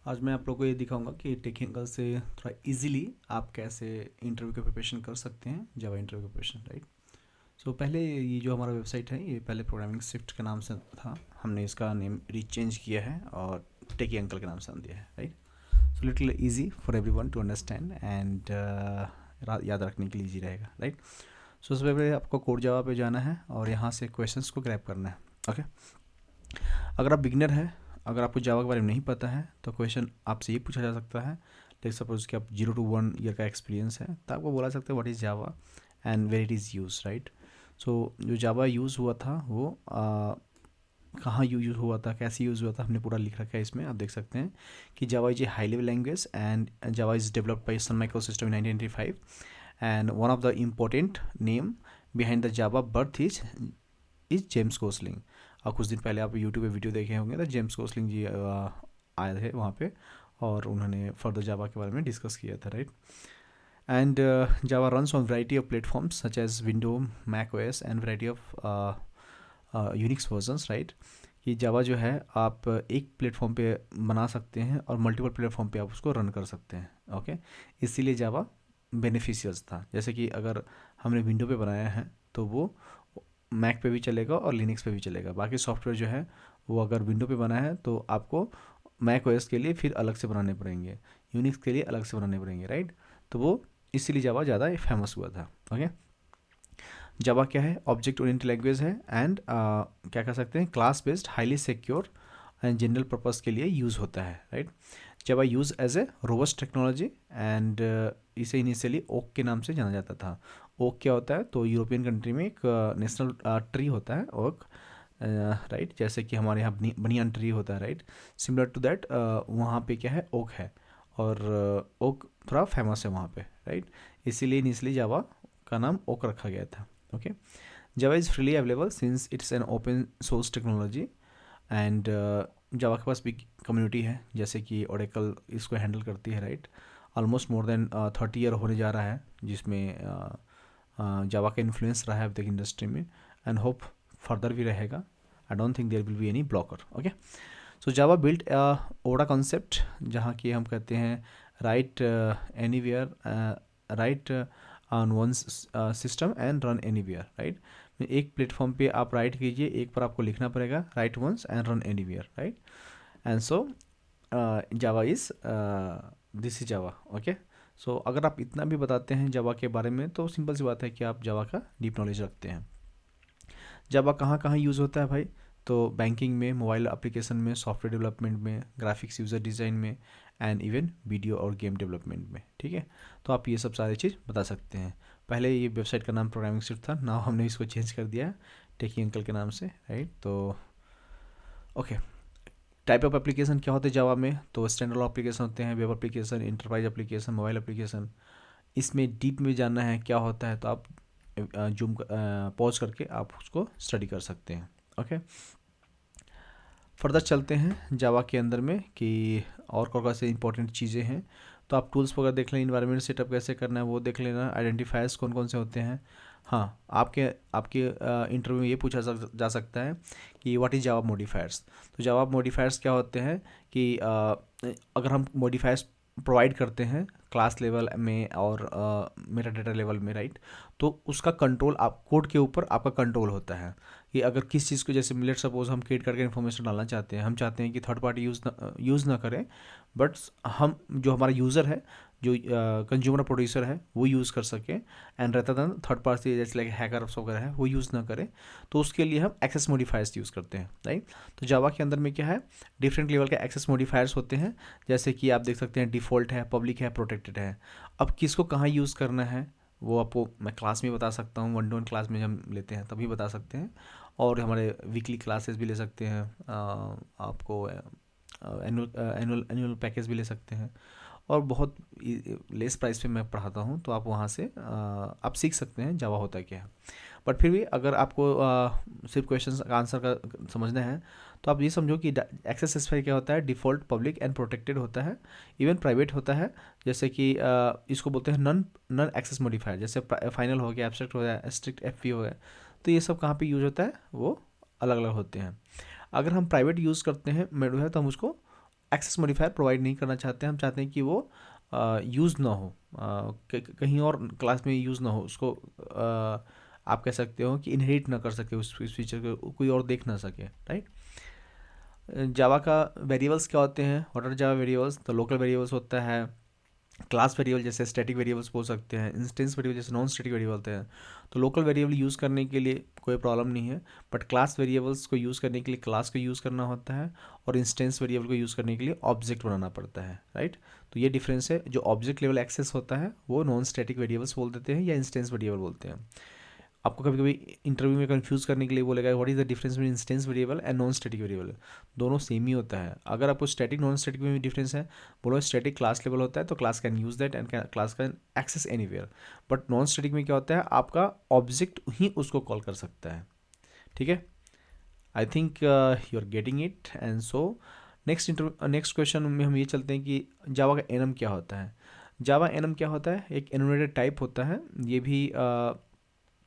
आज मैं आप लोगों को ये दिखाऊंगा कि टेक्निकल से थोड़ा इजीली आप कैसे इंटरव्यू की प्रिपरेशन कर सकते हैं, जावा इंटरव्यू की प्रिपरेशन, राइट। सो पहले ये जो हमारा वेबसाइट है, ये पहले प्रोग्रामिंग स्विफ्ट के नाम से था। हमने इसका नेम रीचेंज किया है और टेकी अंकल के नाम से नाम दिया है, right. So little easy for everyone to understand and याद रखने के लिए इजी रहेगा, राइट। सो सबसे पहले आपको कोड जावा पे जाना है और यहाँ से क्वेश्चंस को ग्रैब करना है, ओके। अगर आप बिगिनर हैं, अगर आपको जावा के बारे में नहीं पता है, तो क्वेश्चन आपसे ये पूछा जा सकता है। लेट सपोज कि आप 0 to 1 ईयर का एक्सपीरियंस है, तो आपको बोला सकता है what is Java and where it is use, right. So जो जावा यूज़ हुआ था वो कहाँ यूज हुआ था, कैसे यूज़ हुआ था, हमने पूरा लिख रखा है इसमें। आप देख सकते हैं कि Java is a high level language and Java is developed by Sun Microsystem in 1995 and one of the important name behind the Java birth is James Gosling. और कुछ दिन पहले आप यूट्यूब पे वीडियो देखे होंगे, तो जेम्स गोसलिंग जी आए थे वहाँ पे और उन्होंने फर्दर जावा के बारे में डिस्कस किया था, right. And Java runs on variety of platforms such as window, Mac OS and variety of Unix versions, right. कि जावा जो है आप एक प्लेटफॉर्म पे बना सकते हैं और मल्टीपल प्लेटफॉर्म पे आप उसको रन कर सकते हैं, ओके। इसीलिए जावा बेनिफिशियस था। जैसे कि अगर हमने विंडो पे बनाया है तो वो मैक पे भी चलेगा और लिनक्स पे भी चलेगा। बाकी सॉफ्टवेयर जो है वो अगर विंडो पे बना है तो आपको मैक ओएस के लिए फिर अलग से बनाने पड़ेंगे, यूनिक्स के लिए अलग से बनाने पड़ेंगे, राइट। तो वो इसीलिए जावा ज़्यादा फेमस हुआ था, ओके। जावा क्या है? ऑब्जेक्ट ओरिएंटेड लैंग्वेज है एंड क्या कह सकते हैं, class based, highly secure and general purpose के लिए यूज़ होता है, right. Java use as a robust technology and इसे इनिशियली ओक के नाम से जाना जाता था। ओक क्या होता है? तो यूरोपियन कंट्री में एक नेशनल ट्री होता है ओक, राइट। जैसे कि हमारे यहाँ बनियान ट्री होता है, राइट। सिमिलर टू दैट वहाँ पे क्या है, ओक है और ओक थोड़ा फेमस है वहाँ पे, राइट। इसीलिए इनिशियली जावा का नाम ओक रखा गया था, okay. Java is freely available since it's an open source technology and Java के पास भी कम्युनिटी है, जैसे कि ओरेकल इसको हैंडल करती है, right. Almost more than 30 year होने जा रहा है जिसमें जावा का इन्फ्लुएंस रहा है अब तक इंडस्ट्री में एंड होप फर्दर भी रहेगा। I don't think there will be any blocker, okay. So Java built ओडा कॉन्सेप्ट, जहाँ की हम कहते हैं write anywhere, write on one system and run anywhere, right. एक प्लेटफॉर्म पे आप राइट कीजिए, एक पर आपको लिखना पड़ेगा, write once and run anywhere, right. And so Java is this is Java, okay. So अगर आप इतना भी बताते हैं जावा के बारे में तो सिंपल सी बात है कि आप जावा का डीप नॉलेज रखते हैं। जावा कहाँ कहाँ यूज़ होता है भाई? तो बैंकिंग में, मोबाइल एप्लीकेशन में, सॉफ्टवेयर डेवलपमेंट में, ग्राफिक्स यूज़र डिज़ाइन में एंड इवन वीडियो और गेम डेवलपमेंट में, ठीक है। तो आप ये सब सारी चीज़ बता सकते हैं। पहले ये वेबसाइट का नाम प्रोग्रामिंग स्विफ्ट था, नाउ हमने इसको चेंज कर दिया टेकी अंकल के नाम से, राइट। तो ओके, टाइप ऑफ एप्लीकेशन क्या होते हैं जावा में? तो स्टैंडर्ड एप्लीकेशन होते हैं, web application, enterprise application, mobile application. इसमें डीप में जानना है क्या होता है तो आप जूम पॉज करके आप उसको स्टडी कर सकते हैं, ओके। फर्दर चलते हैं जावा के अंदर में कि और कौन कौन से इंपॉर्टेंट चीज़ें हैं। तो आप टूल्स वगैरह देख लें, इन्वायरमेंट सेटअप कैसे करना है वो देख लेना, आइडेंटिफायर्स कौन कौन से होते हैं। हाँ, आपके आपके इंटरव्यू में ये पूछा जा सकता है कि व्हाट इज़ जावा मॉडिफायर्स। तो जावा मॉडिफायर्स क्या होते हैं कि अगर हम मॉडिफायर्स प्रोवाइड करते हैं क्लास लेवल में और मेटा डेटा लेवल में, राइट। तो उसका कंट्रोल आप कोड के ऊपर आपका कंट्रोल होता है कि अगर किस चीज़ को, जैसे लेट सपोज हम क्रिएट करके इन्फॉर्मेशन डालना चाहते हैं, हम चाहते हैं कि थर्ड पार्टी यूज़ ना करें, बट हम जो हमारा यूज़र है, जो कंज्यूमर प्रोड्यूसर है, वो यूज़ कर सके एंड रहता था थर्ड पार्टी जैसे लाइक हैकर वगैरह है वो यूज़ ना करें, तो उसके लिए हम एक्सेस मॉडिफायर्स यूज़ करते हैं, राइट। तो जावा के अंदर में क्या है, डिफरेंट लेवल के एक्सेस मॉडिफायर्स होते हैं। जैसे कि आप देख सकते हैं डिफ़ॉल्ट है, पब्लिक है, प्रोटेक्टेड है। अब किसको कहाँ यूज़ करना है वो आपको मैं क्लास में बता सकता हूँ, 1-to-1 क्लास में हम लेते हैं तभी बता सकते हैं, और हमारे वीकली क्लासेस भी ले सकते हैं, आपको एनुअल पैकेज भी ले सकते हैं, और बहुत लेस प्राइस पे मैं पढ़ाता हूँ, तो आप वहाँ से आप सीख सकते हैं जावा होता क्या है। बट फिर भी अगर आपको सिर्फ क्वेश्चन का आंसर का समझना है तो आप ये समझो कि एक्सेस स्पेसिफाई क्या होता है, डिफ़ॉल्ट, पब्लिक एंड प्रोटेक्टेड होता है, इवन प्राइवेट होता है। जैसे कि इसको बोलते हैं नन नन एक्सेस मॉडिफायर, जैसे फाइनल हो गया, एब्स्ट्रैक्ट हो गया, स्ट्रिक्ट एफ हो गया। तो ये सब कहाँ पे यूज़ होता है, वो अलग अलग होते हैं। अगर हम प्राइवेट यूज़ करते हैं मेडवेयर तो हम उसको एक्सेस मॉडिफायर प्रोवाइड नहीं करना चाहते हैं, हम चाहते हैं कि वो यूज़ ना हो, कहीं और क्लास में यूज़ ना हो उसको, आप कह सकते हो कि इनहेरिट ना कर सके उस फीचर को, कोई और देख ना सके, राइट। जावा का वेरिएबल्स क्या होते हैं, व्हाट आर जावा वेरिएबल्स, तो लोकल वेरिएबल्स होता है, क्लास वेरिएबल जैसे स्टैटिक वेरिएबल्स बोल सकते हैं, इंस्टेंस वेरिएबल जैसे नॉन स्टैटिक वेरिएबल होते हैं। तो लोकल वेरिएबल यूज़ करने के लिए कोई प्रॉब्लम नहीं है, बट क्लास वेरिएबल्स को यूज़ करने के लिए क्लास को यूज़ करना होता है, और इंस्टेंस वेरिएबल को यूज़ करने के लिए ऑब्जेक्ट बनाना पड़ता है, राइट। तो ये डिफरेंस है। जो ऑब्जेक्ट लेवल एक्सेस होता है वो नॉन स्टैटिक वेरिएबल्स बोल देते हैं या इंस्टेंस वेरिएबल बोलते हैं। आपको कभी कभी इंटरव्यू में कंफ्यूज करने के लिए बोलेगा what is the difference between instance variable and non static variable. दोनों सेम ही होता है। अगर आपको स्टैटिक नॉन स्टैटिक में भी डिफरेंस है, बोलो स्टैटिक क्लास लेवल होता है तो class can use that and class can access anywhere, but non static में क्या होता है, आपका ऑब्जेक्ट ही उसको कॉल कर सकता है, ठीक है। I think you are getting it. And so next question में हम ये चलते हैं कि जावा का एनम क्या होता है। जावा एनम क्या होता है, एक एनुमरेटेड टाइप होता है। ये भी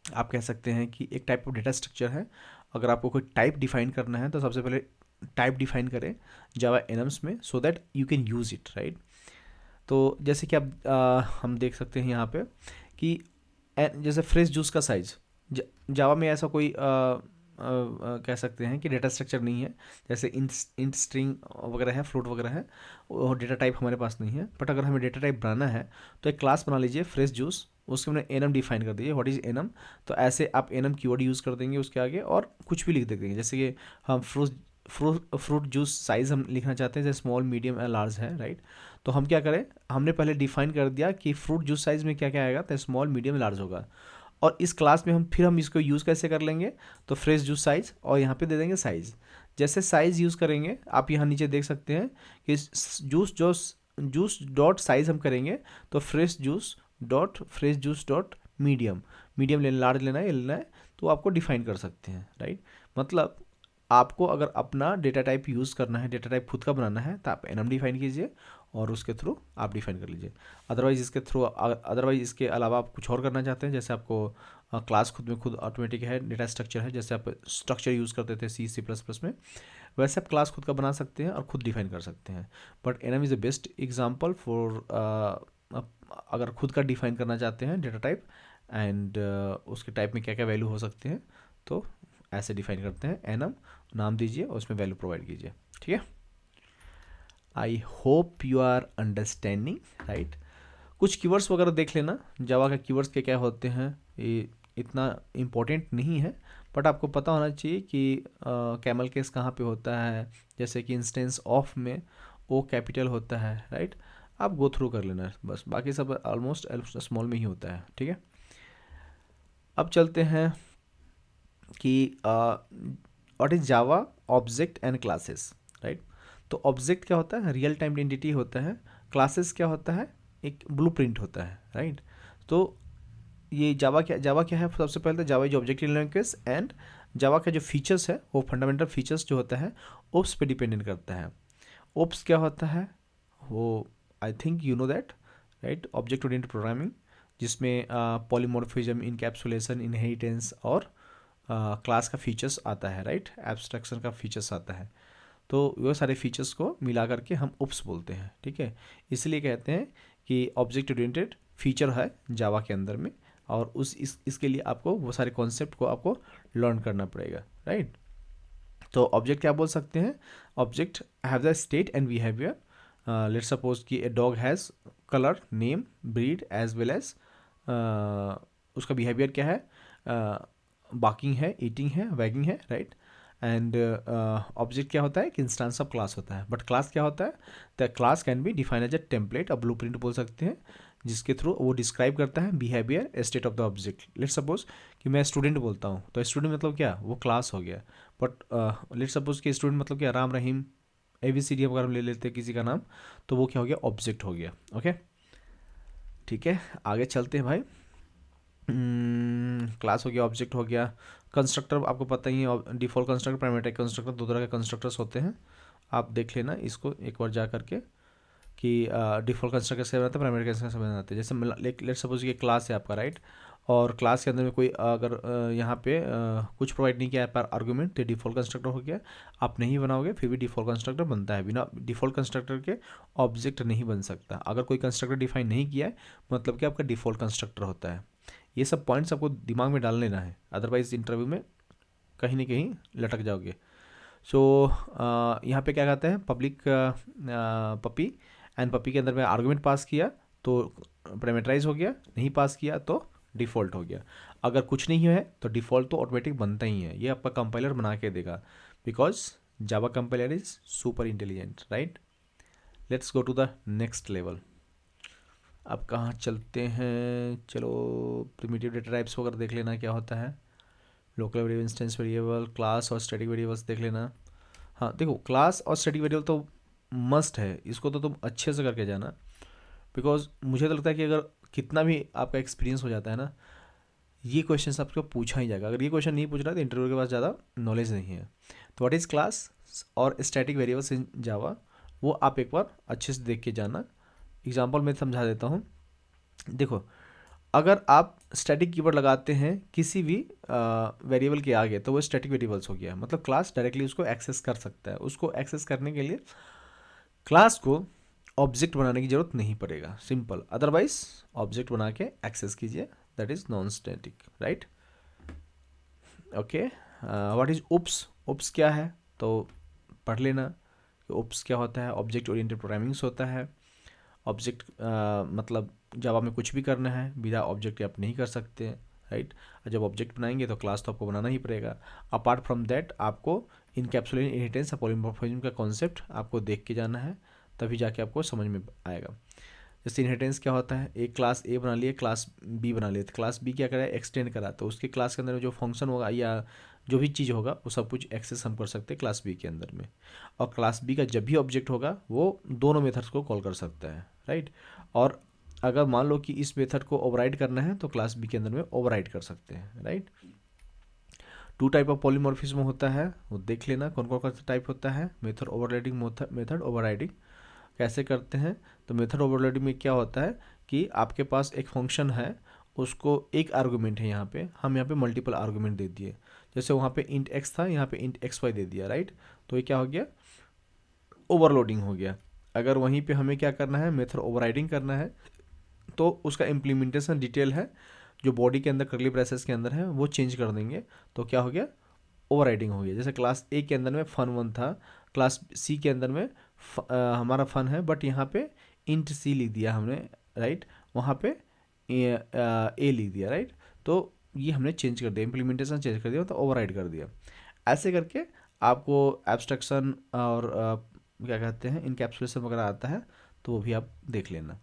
आप कह सकते हैं कि एक टाइप ऑफ डेटा स्ट्रक्चर है। अगर आपको कोई टाइप डिफाइन करना है तो सबसे पहले टाइप डिफाइन करें जावा एनम्स में, so that you can use it, right. तो जैसे कि आप हम देख सकते हैं यहाँ पे कि जैसे फ्रेश जूस का साइज, जावा में ऐसा कोई कह सकते हैं कि डेटा स्ट्रक्चर नहीं है। जैसे इंट स्ट्रिंग वगैरह है, फ्लोट वगैरह है, वो डेटा टाइप हमारे पास नहीं है। बट अगर हमें डेटा टाइप बनाना है तो एक क्लास बना लीजिए फ्रेश जूस, उसके हमने एनम डिफाइन कर दीजिए, व्हाट इज़ एनम। तो ऐसे आप एनम कीवर्ड यूज़ कर देंगे उसके आगे और कुछ भी लिख देंगे। जैसे कि हम फ्रूट जूस साइज़ हम लिखना चाहते हैं जैसे स्मॉल मीडियम एंड लार्ज है, राइट। तो हम क्या करें, हमने पहले डिफाइन कर दिया कि फ्रूट जूस साइज़ में क्या क्या आएगा, तो स्मॉल मीडियम लार्ज होगा। और इस क्लास में हम इसको यूज़ कैसे कर लेंगे, तो फ्रेश जूस साइज़ और यहाँ पे दे देंगे साइज़। जैसे साइज़ यूज़ करेंगे, आप यहाँ नीचे देख सकते हैं कि जूस डॉट साइज़ हम करेंगे तो फ्रेश जूस डॉट मीडियम लेना, लार्ज लेना है या लेना है, तो आपको डिफाइन कर सकते हैं, राइट। मतलब आपको अगर अपना डेटा टाइप यूज़ करना है, डेटा टाइप खुद का बनाना है, तो आप एनम डिफाइन कीजिए और उसके थ्रू आप डिफाइन कर लीजिए। अदरवाइज़ इसके अलावा आप कुछ और करना चाहते हैं, जैसे आपको क्लास खुद में खुद ऑटोमेटिक है, डेटा स्ट्रक्चर है, जैसे आप स्ट्रक्चर यूज़ करते थे C++ में, वैसे आप क्लास खुद का बना सकते हैं और खुद डिफाइन कर सकते हैं। But annum is the best example for अगर खुद का डिफाइन करना चाहते हैं डेटा टाइप एंड उसके टाइप में क्या क्या वैल्यू हो सकते हैं, तो ऐसे डिफाइन करते हैं। एनम नाम दीजिए और उसमें वैल्यू प्रोवाइड कीजिए, ठीक है। I hope you are understanding, right. कुछ कीवर्ड्स वगैरह देख लेना, जावा का कीवर्ड्स क्या क्या होते हैं, ये इतना इम्पोर्टेंट नहीं है, बट आपको पता होना चाहिए कि कैमल केस कहाँ पे होता है। जैसे कि इंस्टेंस ऑफ में ओ कैपिटल होता है, राइट। आप गो थ्रू कर लेना बस, बाकी सब ऑलमोस्ट स्मॉल में ही होता है, ठीक है। अब चलते हैं कि what is Java object and classes, right. तो ऑब्जेक्ट क्या होता है, रियल टाइम एंटिटी होता है। क्लासेस क्या होता है, एक ब्लूप्रिंट होता है, राइट। तो ये जावा क्या है, सबसे पहले तो Java is object language, and Java का जो फीचर्स है वो फंडामेंटल फीचर्स जो होता है ओप्स पे डिपेंडेंट करता है। ओप्स क्या होता है, वो आई think you know that, right, object oriented programming, जिसमें पॉलीमॉर्फिज्म, इनकैप्सुलेशन, इनहेरिटेंस और क्लास का फीचर्स आता है, राइट, एब्स्ट्रैक्शन का फीचर्स आता है। तो वो सारे फीचर्स को मिला करके हम ओप्स बोलते हैं, ठीक है। इसलिए कहते हैं कि ऑब्जेक्ट ओरिएंटेड फीचर है जावा के अंदर में, और इसके लिए आपको वो सारे कॉन्सेप्ट को आपको लर्न करना पड़ेगा, राइट। तो ऑब्जेक्ट क्या बोल सकते हैं, object have the state and behaviour. Let's suppose कि a dog has colour, name, breed as well as उसका बिहेवियर क्या है, बाकिंग है, ईटिंग है, वैगिंग है, राइट। एंड ऑब्जेक्ट क्या होता है कि इंस्टेंस ऑफ क्लास होता है। बट क्लास क्या होता है, the class can be define as a template, a blueprint बोल सकते हैं, जिसके थ्रू वो डिस्क्राइब करता है behaviour, state of the object. Let's suppose कि मैं स्टूडेंट बोलता हूँ, तो स्टूडेंट मतलब क्या, वो क्लास हो गया। बट लेट्स सपोज कि स्टूडेंट मतलब क्या, राम रहीम ABCD अगर हम ले लेते हैं किसी का नाम, तो वो क्या हो गया, ऑब्जेक्ट हो गया, ओके। ठीक है, आगे चलते हैं भाई। क्लास हो गया, ऑब्जेक्ट हो गया। कंस्ट्रक्टर आपको पता ही है, डिफॉल्ट कंस्ट्रक्टर, पैरामीट्रिक कंस्ट्रक्टर, दो तरह के कंस्ट्रक्टर्स होते हैं। आप देख लेना इसको एक बार जा करके कि डिफॉल्ट कंस्ट्रक्टर से बनाते हैं, प्राइमरी कंस्ट्रक्टर से बनाते हैं। जैसे लेट सपोज ये क्लास है आपका, राइट, और क्लास के अंदर में कोई अगर यहाँ पे कुछ प्रोवाइड नहीं किया है पर आर्गुमेंट, तो डिफ़ॉल्ट कंस्ट्रक्टर हो गया। आप नहीं बनाओगे फिर भी डिफ़ॉल्ट कंस्ट्रक्टर बनता है, बिना डिफ़ॉल्ट कंस्ट्रक्टर के ऑब्जेक्ट नहीं बन सकता। अगर कोई कंस्ट्रक्टर डिफाइन नहीं किया है मतलब कि आपका डिफ़ॉल्ट कंस्ट्रक्टर होता है। ये सब पॉइंट्स आपको दिमाग में डाल लेना है, अदरवाइज इंटरव्यू में कहीं ना कहीं लटक जाओगे। सो यहाँ पे क्या कहते हैं, पब्लिक पपी एंड पपी के अंदर में आर्गुमेंट पास किया तो पैरामीटराइज हो गया, नहीं पास किया तो डिफ़ॉल्ट हो गया। अगर कुछ नहीं है तो डिफ़ॉल्ट तो ऑटोमेटिक बनता ही है, ये आपका कंपाइलर बना के देगा, because Java compiler is super intelligent, right. Let's go to the next level. अब कहाँ चलते हैं, चलो प्रिमिटिव डेटा टाइप्स वगैरह देख लेना क्या होता है। Local variable, instance variable, class और स्टैटिक वेरिएबल्स देख लेना। हाँ देखो, क्लास और स्टैटिक वेरिएबल तो मस्ट है, इसको तो तुम अच्छे से करके जाना, बिकॉज मुझे तो लगता है कि अगर कितना भी आपका एक्सपीरियंस हो जाता है ना, ये क्वेश्चन आपको पूछा ही जाएगा। अगर ये क्वेश्चन नहीं पूछ रहा है तो इंटरव्यू के पास ज़्यादा नॉलेज नहीं है। तो व्हाट इज़ क्लास और स्टैटिक वेरिएबल्स इन जावा, वो आप एक बार अच्छे से देख के जाना। एग्जाम्पल मैं समझा देता हूँ। देखो, अगर आप स्टैटिक कीवर्ड लगाते हैं किसी भी वेरिएबल के आगे तो वो स्टैटिक वेरिएबल्स हो गया, मतलब क्लास डायरेक्टली उसको एक्सेस कर सकता है। उसको एक्सेस करने के लिए क्लास को ऑब्जेक्ट बनाने की जरूरत नहीं पड़ेगा, सिंपल। अदरवाइज ऑब्जेक्ट बना के एक्सेस कीजिए, that is non static, right. Okay, what is oops, oops क्या है तो पढ़ लेना। उप्स क्या होता है, ऑब्जेक्ट ओरिएंटेड प्रोग्रामिंग्स होता है। ऑब्जेक्ट मतलब जावा में कुछ भी करना है बिना ऑब्जेक्ट आप नहीं कर सकते, राइट। जब ऑब्जेक्ट बनाएंगे तो क्लास तो आपको बनाना ही पड़ेगा। अपार्ट फ्रॉम दैट आपको इनकैप्सुलेशन, इनहेरिटेंस और पॉलीमॉर्फिज्म का कॉन्सेप्ट आपको देख के जाना है, तभी जाके आपको समझ में आएगा। जैसे इनहेरिटेंस क्या होता है, एक क्लास ए बना लिए, क्लास बी बना लिए, तो क्लास बी क्या करा, एक्सटेंड करा, तो उसके क्लास के अंदर जो फंक्शन होगा या जो भी चीज़ होगा वो सब कुछ एक्सेस हम कर सकते हैं क्लास बी के अंदर में। और क्लास बी का जब भी ऑब्जेक्ट होगा वो दोनों मेथड्स को कॉल कर सकता है, राइट। और अगर मान लो कि इस मेथड को ओवरराइड करना है तो क्लास बी के अंदर में ओवरराइड कर सकते हैं, right. Two type of polymorphism होता है, वो देख लेना कौन कौन सा टाइप होता है। मेथड ओवरराइडिंग, मेथड ओवरराइडिंग कैसे करते हैं, तो मेथड ओवरलोडिंग में क्या होता है कि आपके पास एक फंक्शन है, उसको एक आर्गुमेंट है, यहाँ पे हम यहाँ पे मल्टीपल आर्गुमेंट दे दिए। जैसे वहाँ पे इंट एक्स था, यहाँ पे इंट एक्स वाई दे दिया, राइट। तो ये क्या हो गया, ओवरलोडिंग हो गया। अगर वहीं पे हमें क्या करना है, मेथड ओवरराइडिंग करना है, तो उसका इम्प्लीमेंटेशन डिटेल है जो बॉडी के अंदर कर्ली ब्रेसेस के अंदर है वो चेंज कर देंगे, तो क्या हो गया, ओवरराइडिंग हो गया। जैसे क्लास ए के अंदर में फन वन था, क्लास सी के अंदर में हमारा फन है, बट यहाँ पे इंट सी लिख दिया हमने, राइट। वहाँ पे ए लिख दिया, राइट। तो ये हमने चेंज कर दिया, इम्प्लीमेंटेशन चेंज कर दिया, तो ओवरराइड कर दिया। ऐसे करके आपको एब्स्ट्रक्शन और क्या कहते हैं इनकैप्सुलेशन वगैरह आता है, तो वो भी आप देख लेना।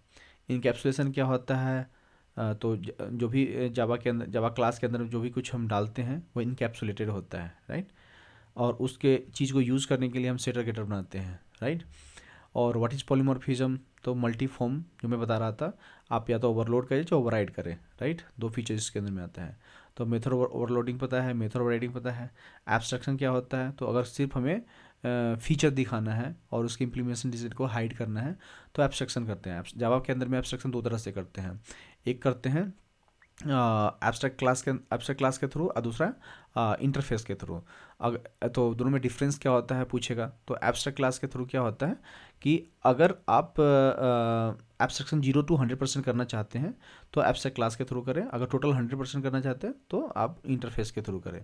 इनकैप्सुलेशन क्या होता है, तो जो भी जावा के अंदर, जावा क्लास के अंदर जो भी कुछ हम डालते हैं वो इनकैप्सुलेटेड होता है, राइट। और उसके चीज़ को यूज़ करने के लिए हम सेटर गेटर बनाते हैं, राइट। और व्हाट इज़ पॉलीमॉर्फिज्म, तो मल्टीफॉर्म जो मैं बता रहा था, आप या तो ओवरलोड करें या ओवरराइड करें, राइट। दो फीचर्स इसके अंदर में आता है। तो मेथड ओवरलोडिंग पता है, मेथड ओवरराइडिंग पता है। एब्स्ट्रक्शन क्या होता है, तो अगर सिर्फ हमें फीचर दिखाना है और उसकी इम्प्लीमेंटेशन डिटेल को हाइड करना है तो एब्स्ट्रक्शन करते हैं। जावा के अंदर में एब्स्ट्रक्शन दो तरह से करते हैं, एक करते हैं एब्स्ट्रैक्ट क्लास के थ्रू और दूसरा इंटरफेस के थ्रू। अगर तो दोनों में डिफरेंस क्या होता है पूछेगा, तो एब्स्ट्रैक्ट क्लास के थ्रू क्या होता है कि अगर आप एब्स्ट्रैक्शन 0 to 100% करना चाहते हैं तो एब्स्ट्रैक्ट क्लास के थ्रू करें, अगर टोटल 100% करना चाहते हैं तो आप इंटरफेस के थ्रू करें।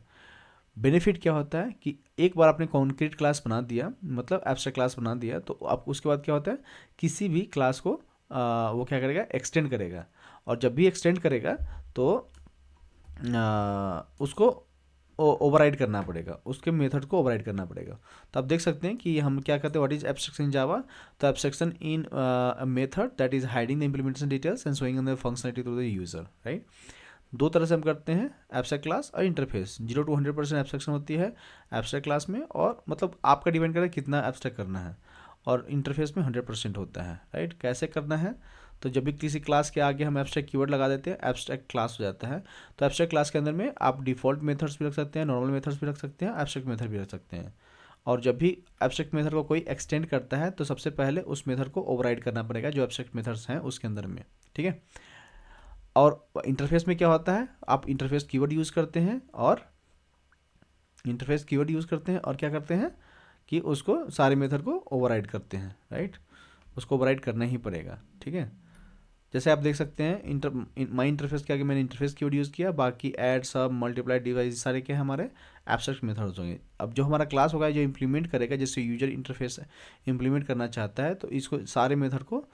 बेनिफिट क्या होता है कि एक बार आपने कॉन्क्रीट क्लास बना दिया, मतलब एब्स्ट्रैक्ट क्लास बना दिया, तो आप उसके बाद क्या होता है किसी भी क्लास को वो क्या करेगा, एक्सटेंड करेगा। और जब भी एक्सटेंड करेगा तो उसको ओवरराइड करना पड़ेगा, उसके मेथड को ओवरराइड करना पड़ेगा। तो आप देख सकते हैं कि हम क्या कहते हैं, what is abstraction in Java, तो abstraction in method that is hiding the implementation details and showing the functionality to the user, right. दो तरह से हम करते हैं, एब्स्ट्रैक्ट क्लास और इंटरफेस। 0 to 100% एब्स्ट्रैक्शन होती है एब्स्ट्रैक्ट क्लास में, और मतलब आपका डिपेंड करेगा कितना एब्स्ट्रैक्ट करना है। और इंटरफेस में 100% होता है, राइट। कैसे करना है, तो जब भी किसी क्लास के आगे हम एब्स्ट्रैक्ट कीवर्ड लगा देते हैं एब्स्ट्रैक्ट क्लास हो जाता है। तो एब्स्ट्रैक्ट क्लास के अंदर में आप डिफ़ॉल्ट मेथड्स भी रख सकते हैं, नॉर्मल मेथड्स भी रख सकते हैं, एब्स्ट्रैक्ट मेथड भी रख सकते हैं। और जब भी एब्स्ट्रैक्ट मेथड को कोई एक्सटेंड करता है तो सबसे पहले उस मेथड को ओवरराइड करना पड़ेगा जो एब्स्ट्रैक्ट मेथड्स हैं उसके अंदर में, ठीक है। और इंटरफेस में क्या होता है, आप इंटरफेस कीवर्ड यूज़ करते हैं और क्या करते हैं कि उसको सारे मेथड को ओवरराइड करते हैं, राइट। उसको ओवरराइड करना ही पड़ेगा, ठीक है। जैसे आप देख सकते हैं माई इंटरफेस के आगे मैंने इंटरफेस कीवर्ड यूज़ किया, बाकी ऐड, सब, मल्टीप्लाई, डिवाइड सारे के हमारे एब्स्ट्रैक्ट मेथड्स होंगे। अब जो हमारा क्लास होगा जो इंप्लीमेंट करेगा, जैसे यूजर इंटरफेस इंप्लीमेंट करना चाहता है तो इसको सारे मेथड को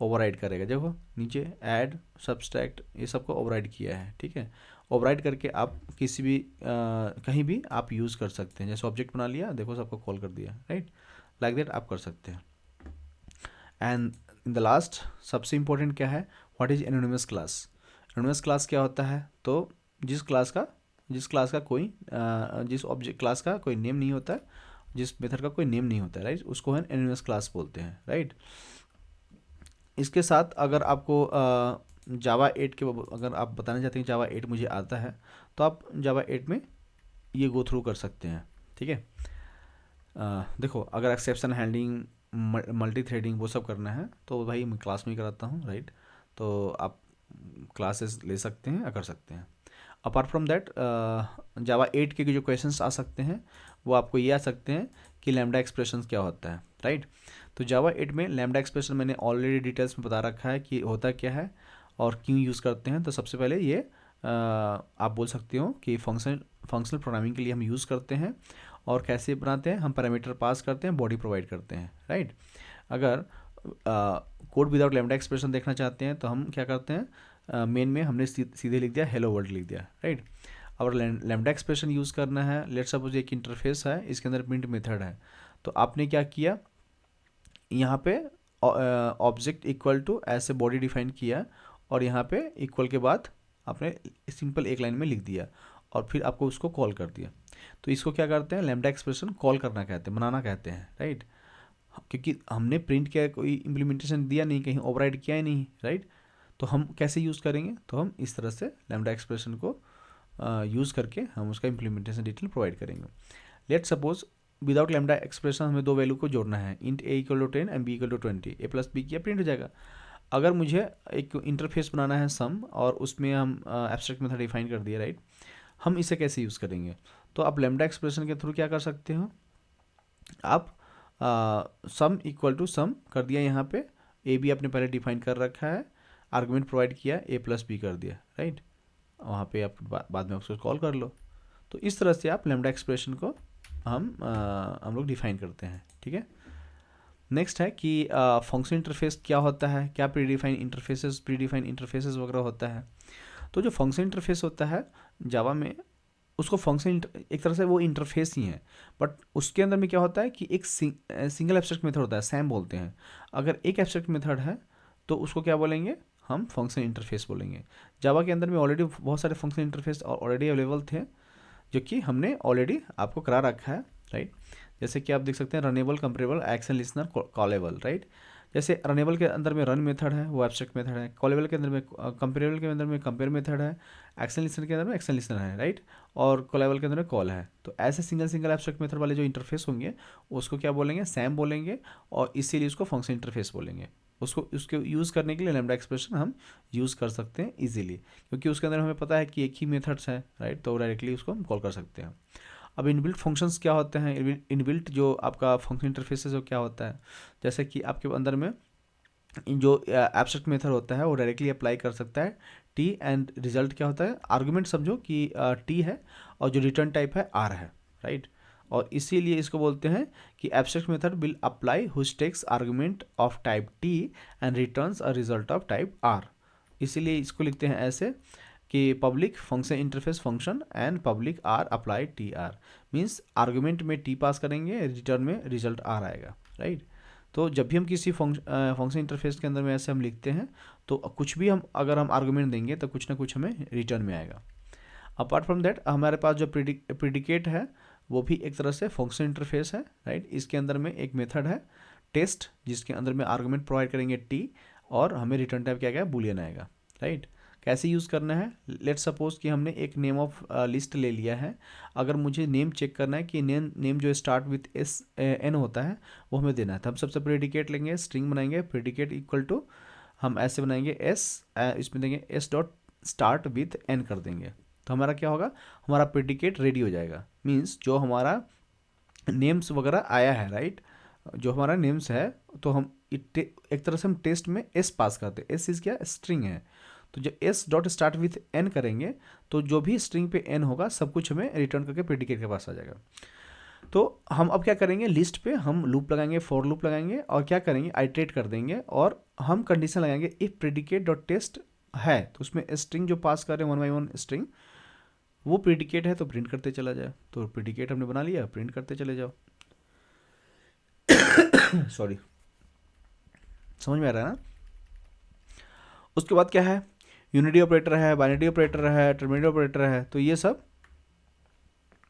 ओवरराइड करेगा। देखो नीचे ऐड, सब्सट्रैक्ट, ये सबको ओवरराइड किया है, ठीक है। ओवरराइड करके आप किसी भी कहीं भी आप यूज़ कर सकते हैं। जैसे ऑब्जेक्ट बना लिया, देखो सबको कॉल कर दिया, राइट। लाइक दैट आप कर सकते हैं। एंड इन द लास्ट सबसे इंपॉर्टेंट क्या है, what is anonymous class. Anonymous class क्या होता है, तो जिस क्लास का कोई जिस ऑब्जेक्ट क्लास का कोई नेम नहीं होता है, जिस मेथड का कोई नेम नहीं होता है, राइट, उसको हम एनोनिमस क्लास बोलते हैं, राइट। इसके साथ अगर आपको जावा 8 के अगर आप बताना चाहते हैं जावा 8 मुझे आता है, तो आप जावा 8 में ये गो थ्रू कर सकते हैं, ठीक है। देखो अगर एक्सेप्शन हैंडलिंग, मल्टी थ्रेडिंग वो सब करना है तो भाई मैं क्लास में ही कराता हूँ, राइट। तो आप क्लासेस ले सकते हैं या कर सकते हैं। अपार्ट फ्रॉम दैट जावा 8 के जो क्वेश्चंस आ सकते हैं वो आपको ये आ सकते हैं कि लैम्डा एक्सप्रेशन क्या होता है, राइट। तो जावा 8 में लैम्डा एक्सप्रेशन मैंने ऑलरेडी डिटेल्स में बता रखा है कि होता क्या है और क्यों यूज़ करते हैं। तो सबसे पहले ये आप बोल सकते हो कि फंक्शनल प्रोग्रामिंग के लिए हम यूज़ करते हैं। और कैसे बनाते हैं, हम पैरामीटर पास करते हैं, बॉडी प्रोवाइड करते हैं, राइट। अगर कोड विदाउट लैम्डा एक्सप्रेशन देखना चाहते हैं तो हम क्या करते हैं, मेन में हमने सीधे लिख दिया हेलो वर्ल्ड लिख दिया, राइट। और लैम्डा एक्सप्रेशन यूज़ करना है, लेट सपोज एक इंटरफेस है, इसके अंदर प्रिंट मेथड है, तो आपने क्या किया, यहाँ पे ऑब्जेक्ट इक्वल टू ऐसे बॉडी डिफाइन किया और यहाँ पे इक्वल के बाद आपने सिंपल एक लाइन में लिख दिया और फिर आपको उसको कॉल कर दिया। तो इसको क्या करते हैं, लैम्डा एक्सप्रेशन कॉल करना कहते हैं, बनाना कहते हैं, राइट। क्योंकि हमने प्रिंट किया, कोई इम्प्लीमेंटेशन दिया नहीं, कहीं ओवरराइड किया ही नहीं, राइट। तो हम कैसे यूज़ करेंगे, तो हम इस तरह से लैम्डा एक्सप्रेशन को यूज़ करके हम उसका इम्प्लीमेंटेशन डिटेल प्रोवाइड करेंगे। Let suppose without lambda expression हमें दो वैल्यू को जोड़ना है, int a equal to 10 and b equal to 20, a plus b किया प्रिंट हो जाएगा। अगर मुझे एक इंटरफेस बनाना है सम और उसमें हम एब्स्ट्रैक्ट मेथड डिफाइन कर दिया, राइट, हम इसे कैसे यूज़ करेंगे, तो आप लैम्डा एक्सप्रेशन के थ्रू क्या कर सकते हो, आप सम इक्वल टू सम कर दिया, यहाँ पे ए बी आपने पहले डिफाइन कर रखा है, आर्गुमेंट प्रोवाइड किया, ए प्लस बी कर दिया, राइट। वहाँ पे आप बाद में उसको कॉल कर लो। तो इस तरह से आप लैम्डा एक्सप्रेशन को हम लोग डिफाइन करते हैं, ठीक है। नेक्स्ट है कि फंक्शन इंटरफेस क्या होता है, क्या प्रीडिफाइन इंटरफेसेस वगैरह होता है। तो जो फंक्शन इंटरफेस होता है जावा में, उसको फंक्शन एक तरह से वो इंटरफेस ही है, बट उसके अंदर में क्या होता है कि एक सिंगल एब्स्ट्रैक्ट मेथड होता है, सैम बोलते हैं। अगर एक एब्स्ट्रैक्ट मेथड है तो उसको क्या बोलेंगे, हम फंक्शन इंटरफेस बोलेंगे। जावा के अंदर में ऑलरेडी बहुत सारे फंक्शन इंटरफेस ऑलरेडी अवेलेबल थे जो कि हमने ऑलरेडी आपको करा रखा है, राइट। जैसे कि आप देख सकते हैं runnable, comparable, action listener, callable, right. जैसे रनेबल के अंदर में रन मेथड है, वो एब्स्ट्रैक्ट मेथड है। कॉलेबल के अंदर में कंपेरेबल के अंदर में कंपेयर मेथड है। एक्शन लिसनर के अंदर में एक्शन लिसनर है, राइट। और कॉलेबल के अंदर में कॉल है। तो ऐसे सिंगल एब्स्ट्रैक्ट मेथड वाले जो इंटरफेस होंगे उसको क्या बोलेंगे, सैम बोलेंगे, और इसीलिए उसको फंक्शन इंटरफेस बोलेंगे। उसको यूज़ करने के लिए लैम्डा एक्सप्रेशन हम यूज़ कर सकते हैं इजीली, क्योंकि उसके अंदर हमें पता है कि एक ही मेथड्स है, राइट। तो डायरेक्टली उसको हम कॉल कर सकते हैं। अब इनबिल्ट फंक्शंस क्या होते हैं, इनबिल्ट जो आपका फंक्शन इंटरफेस है जो क्या होता है, जैसे कि आपके अंदर में जो एब्स्ट्रैक्ट मेथड होता है वो डायरेक्टली अप्लाई कर सकता है टी, एंड रिजल्ट क्या होता है, आर्गुमेंट समझो कि टी है और जो रिटर्न टाइप है आर है, राइट। और इसीलिए इसको बोलते हैं कि abstract method will apply which takes argument of type T and returns a result of type R. इसीलिए इसको लिखते हैं ऐसे कि public function interface function and public R apply T R, means argument में टी पास करेंगे, return में result are आएगा, राइट। तो जब भी हम किसी फंक्शन इंटरफेस के अंदर में ऐसे हम लिखते हैं तो कुछ भी हम अगर हम आर्गुमेंट देंगे तो कुछ ना कुछ हमें रिटर्न में आएगा। अपार्ट फ्रॉम दैट हमारे पास जो प्रीडिकेट है वो भी एक तरह से फंक्शन इंटरफेस है, राइट। इसके अंदर में एक मेथड है टेस्ट, जिसके अंदर में आर्गुमेंट प्रोवाइड करेंगे टी और हमें रिटर्न टाइप क्या आएगा, बूलियन आएगा, राइट। कैसे यूज़ करना है, लेट सपोज कि हमने एक नेम ऑफ लिस्ट ले लिया है। अगर मुझे नेम चेक करना है कि नेम जो स्टार्ट विथ एस एन होता है वो हमें देना है, तो हम सबसे प्रेडिकेट लेंगे, स्ट्रिंग बनाएंगे, प्रेडिकेट इक्वल टू हम ऐसे बनाएंगे एस, इसमें देंगे S dot start with an कर देंगे तो हमारा क्या होगा, हमारा प्रेडिकेट रेडी हो जाएगा। मीन्स जो हमारा नेम्स वगैरह आया है, राइट, जो हमारा नेम्स है तो हम एक तरह से हम टेस्ट में एस पास करते हैं। एस इज क्या, स्ट्रिंग है। तो जब S dot start with an करेंगे तो जो भी स्ट्रिंग पे एन होगा सब कुछ हमें रिटर्न करके प्रेडिकेट के पास आ जाएगा। तो हम अब क्या करेंगे, लिस्ट पे हम लूप लगाएंगे, फॉर लूप लगाएंगे और क्या करेंगे, आइट्रेट कर देंगे और हम कंडीशन लगाएंगे इफ प्रेडिकेट डॉट टेस्ट है तो उसमें स्ट्रिंग जो पास कर रहे हैं 1 by 1 स्ट्रिंग वो प्रेडिकेट है तो प्रिंट करते चला जाए। तो प्रेडिकेट हमने बना लिया, प्रिंट करते चले जाओ। सॉरी, समझ में आ रहा है ना। उसके बाद क्या है, यूनिटी ऑपरेटर है, बाइनरी ऑपरेटर है, टर्मिनेटर ऑपरेटर है। तो ये सब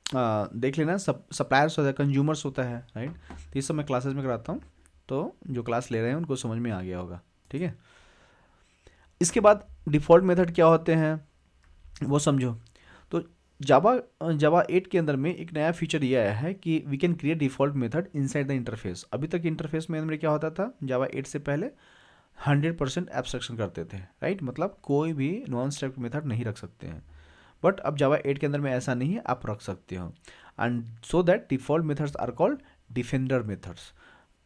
देख लेना, सप्लायर्स होता है, कंज्यूमर्स होता है, राइट। तो ये सब मैं क्लासेस में कराता हूँ, तो जो क्लास ले रहे हैं उनको समझ में आ गया होगा, ठीक है। इसके बाद डिफ़ॉल्ट मेथड क्या होते हैं वो समझो। तो जावा 8 के अंदर में एक नया फीचर ये आया है कि we can create default method inside the interface. अभी तक इंटरफेस में अंदर क्या होता था, जावा 8 से पहले 100% एब्स्ट्रैक्शन करते थे, राइट, मतलब कोई भी नॉन स्टैटिक मेथड नहीं रख सकते हैं। बट अब जावा 8 के अंदर में ऐसा नहीं है, आप रख सकते हो। And so that default methods are called defender methods,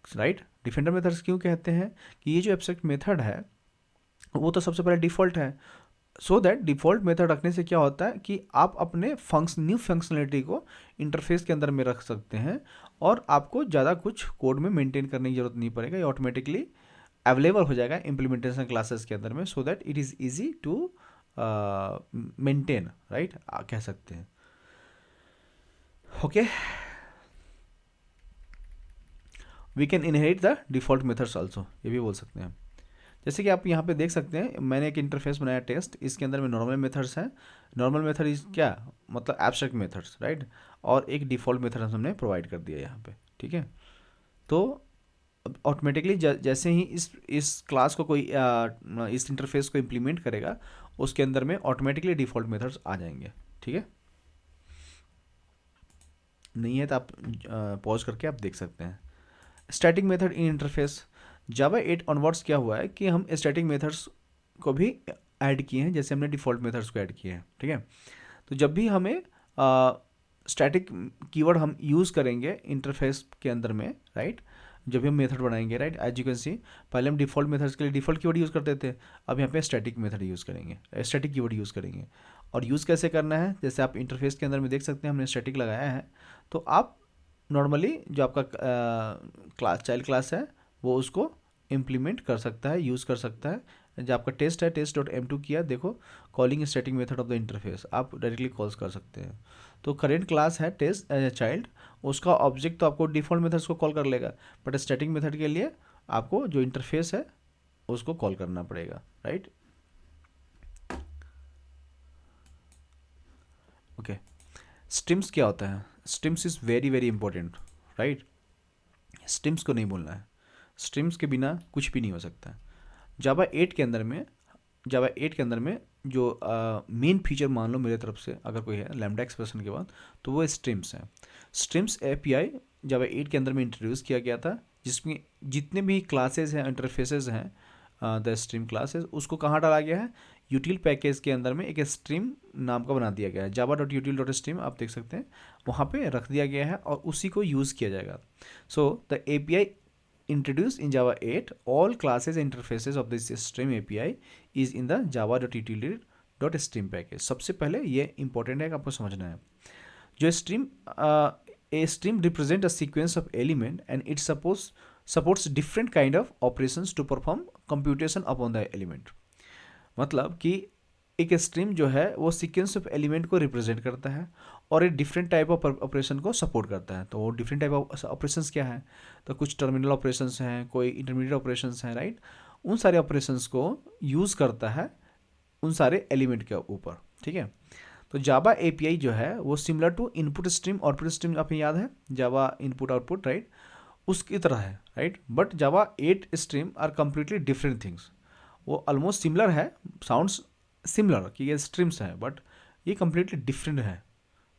right. Defender methods क्यों कहते हैं कि ये जो एब्स्ट्रैक्ट मेथड है वो तो सबसे पहले डिफ़ॉल्ट है। सो दैट डिफ़ॉल्ट मेथड रखने से क्या होता है कि आप अपने न्यू फंक्शनलिटी को इंटरफेस के अंदर में रख सकते हैं और आपको ज़्यादा कुछ कोड में मेंटेन करने की ज़रूरत नहीं पड़ेगा, ये ऑटोमेटिकली अवेलेबल हो जाएगा इम्प्लीमेंटेशन क्लासेस के अंदर में। So that it is easy to maintain, right, कह सकते हैं। Okay, we can inherit the default methods also, ये भी बोल सकते हैं। जैसे कि आप यहाँ पे देख सकते हैं, मैंने एक इंटरफेस बनाया टेस्ट, इसके अंदर में नॉर्मल मेथड्स हैं। नॉर्मल मेथड इज क्या, मतलब एब्स्ट्रैक्ट मेथड्स, राइट, और एक डिफ़ॉल्ट मेथड हमने प्रोवाइड कर दिया यहाँ पे, ठीक है। तो ऑटोमेटिकली जैसे ही इस क्लास को कोई इस इंटरफेस को इम्प्लीमेंट करेगा उसके अंदर में ऑटोमेटिकली डिफ़ॉल्ट मेथड्स आ जाएंगे, ठीक है। नहीं है तो आप पॉज करके आप देख सकते हैं। Static method in interface, Java 8 onwards क्या हुआ है कि हम स्टैटिक मेथड्स को भी ऐड किए हैं, जैसे हमने डिफ़ॉल्ट मेथड्स को ऐड किए हैं, ठीक है। तो जब भी हमें स्टैटिक कीवर्ड हम यूज़ करेंगे इंटरफेस के अंदर में, राइट, जब भी हम मेथड बनाएंगे, right, as you can see, पहले हम डिफ़ॉल्ट मेथड्स के लिए डिफ़ॉल्ट कीवर्ड यूज़ करते थे, अब यहाँ पे स्टैटिक मेथड यूज़ करेंगे, स्टैटिक कीवर्ड यूज़ करेंगे। और यूज़ कैसे करना है, जैसे आप इंटरफेस के अंदर में देख सकते हैं हमने स्टैटिक लगाया है, तो आप नॉर्मली जो आपका क्लास चाइल्ड क्लास है वो उसको इम्प्लीमेंट कर सकता है, यूज़ कर सकता है। जो आपका टेस्ट है, टेस्ट डॉट m2 किया, देखो calling static method of the interface, आप डायरेक्टली कॉल्स कर सकते हैं। तो करेंट क्लास है टेस्ट चाइल्ड, उसका ऑब्जेक्ट तो आपको डिफ़ॉल्ट मेथड्स को कॉल कर लेगा, बट स्टैटिक मेथड के लिए आपको जो इंटरफेस है उसको कॉल करना पड़ेगा, राइट। ओके, स्ट्रिम्स क्या होता है, streams is very very important, right. Streams को नहीं बोलना है, स्ट्रिम्स के बिना कुछ भी नहीं हो सकता है। जावा 8 के अंदर में जो मेन फीचर मान लो मेरे तरफ से अगर कोई है लैम्डा एक्सप्रेशन के बाद, तो वो स्ट्रिम्स हैं। स्ट्रिम्स एपीआई जावा 8 के अंदर में इंट्रोड्यूस किया गया था, जिसमें जितने भी क्लासेस हैं, इंटरफेसेस हैं, द स्ट्रीम क्लासेस, उसको कहाँ डाला गया है, यूटिल पैकेज के अंदर में एक स्ट्रीम नाम का बना दिया गया है, java.util.stream आप देख सकते हैं, वहाँ पे रख दिया गया है और उसी को यूज़ किया जाएगा। So the API introduced in Java 8, all classes and interfaces of this stream API is in the java.utility.stream package। सबसे पहले ये इंपॉर्टेंट है कि आपको समझना है, जो stream a stream represent a sequence of element and it supports different kind of operations to perform computation upon the element। मतलब कि एक स्ट्रीम जो है वो सीक्वेंस ऑफ एलिमेंट को रिप्रेजेंट करता है और एक डिफरेंट टाइप ऑफ ऑपरेशन को सपोर्ट करता है। तो वो डिफरेंट टाइप ऑफ ऑपरेशंस क्या है, तो कुछ टर्मिनल ऑपरेशंस हैं, कोई इंटरमीडिएट ऑपरेशंस हैं, राइट। उन सारे ऑपरेशंस को यूज़ करता है उन सारे एलिमेंट के ऊपर, ठीक है। तो जावा एपीआई जो है वो similar to input stream output stream, आपको याद है जावा इनपुट आउटपुट, राइट, उसकी तरह है, right. But Java 8 stream are completely different things. वो ऑलमोस्ट सिमिलर है, साउंड्स सिमिलर कि ये स्ट्रीम्स हैं, बट ये कम्प्लीटली डिफरेंट है,